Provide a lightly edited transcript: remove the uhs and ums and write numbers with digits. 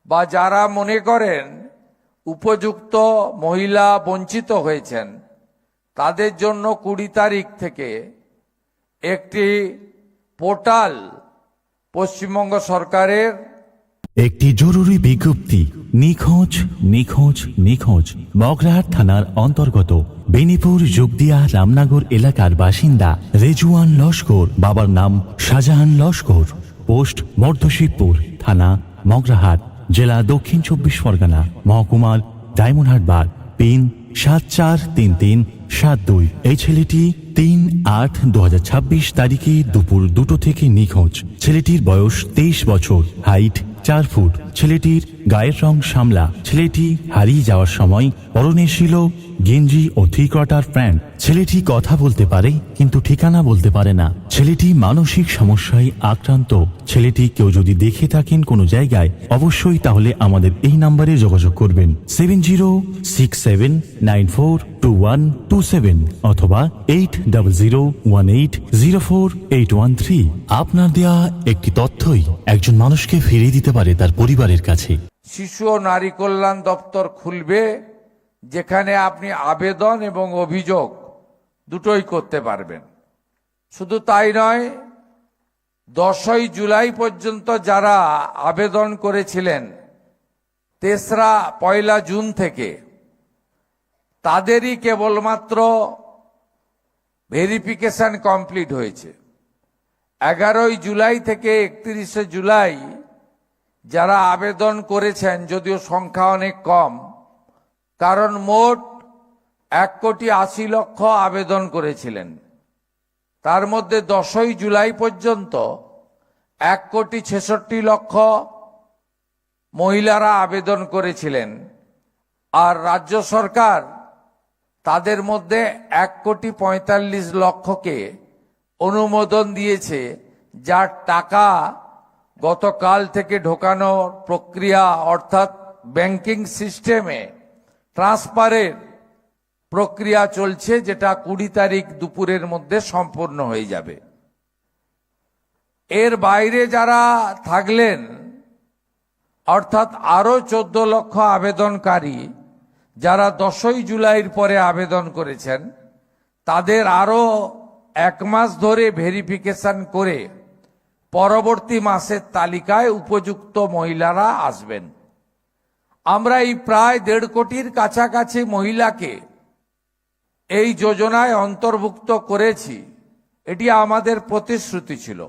বা যারা মনে করেন উপযুক্ত মহিলা বঞ্চিত হয়েছেন, তাদের জন্য 20 তারিখ থেকে একটি পোর্টাল পশ্চিমবঙ্গ সরকারের একটি জরুরি বিজ্ঞপ্তি। নিখোঁজ নিখোঁজ নিখোঁজ মগরাহাট থানার অন্তর্গত বেনিপুর যোগদিয়া রামনগর এলাকার বাসিন্দা রেজওয়ান লস্কর, বাবার নাম শাহজাহান লস্কর, পোস্ট মর্ধশিবপুর, থানা মগরাহাট, জেলা দক্ষিণ 24 পরগনা, মহকুমার ডায়মন্ডহারবার, পিন 743372। এই ছেলেটি 3/8/2026 তারিখে দুপুর 2টো থেকে নিখোঁজ। ছেলেটির বয়স 23 বছর, হাইট 4 ফুট। ছেলেটির গায়ের রং শ্যামলা। ছেলেটি হারিয়ে যাওয়ার সময় পরনে ছিল গেঞ্জি ও 3/4 প্যান্ট। ছেলেটি কথা বলতে পারে কিন্তু ঠিকানা বলতে পারে না। ছেলেটি মানসিক সমস্যায় আক্রান্ত। ছেলেটি কেউ যদি দেখে থাকেন কোনো জায়গায়, অবশ্যই তাহলে আমাদের এই নাম্বারে যোগাযোগ করবেন 7067942127 অথবা 8001804813। আপনার দেয়া একটি তথ্যই একজন মানুষকে ফিরিয়ে দিতে পারে তার পরিবারের কাছে। শিশু ও নারী কল্যাণ দপ্তর খুলবে, যেখানে আপনি আবেদন এবং অভিযোগ দুটোই করতে পারবেন। শুধু তাই নয়, 10ই জুলাই পর্যন্ত যারা আবেদন করেছিলেন 1 জুন থেকে, তাদেরই কেবলমাত্র ভেরিফিকেশন কমপ্লিট হয়েছে। 11 জুলাই থেকে 31 জুলাই যারা আবেদন করেছেন, যদিও সংখ্যা অনেক কম, কারণ মোট 1,80,00,000 আবেদন করেছিলেন। তার মধ্যে 10ই জুলাই পর্যন্ত 1,66,00,000 মহিলারা আবেদন করেছিলেন। আর রাজ্য সরকার তাদের মধ্যে 1,45,00,000কে অনুমোদন দিয়েছে, যার টাকা গতকাল থেকে ঢোকানোর প্রক্রিয়া, অর্থাৎ ব্যাংকিং সিস্টেমে ট্রান্সফারের প্রক্রিয়া চলছে, যেটা 20 তারিখ দুপুরের মধ্যে সম্পূর্ণ হয়ে যাবে। এর বাইরে যারা থাকলেন, অর্থাৎ আরো 14 লক্ষ আবেদনকারী যারা 10ই জুলাইয়ের পরে আবেদন করেছেন, তাদের আরো 1 মাস ধরে ভেরিফিকেশন করে পরবর্তী মাসের তালিকায় উপযুক্ত মহিলারা আসবেন। আমরা এই প্রায় 1.5 কোটির কাছাকাছি মহিলাকে এই যোজনায় অন্তর্ভুক্ত করেছি। এটি আমাদের প্রতিশ্রুতি ছিল।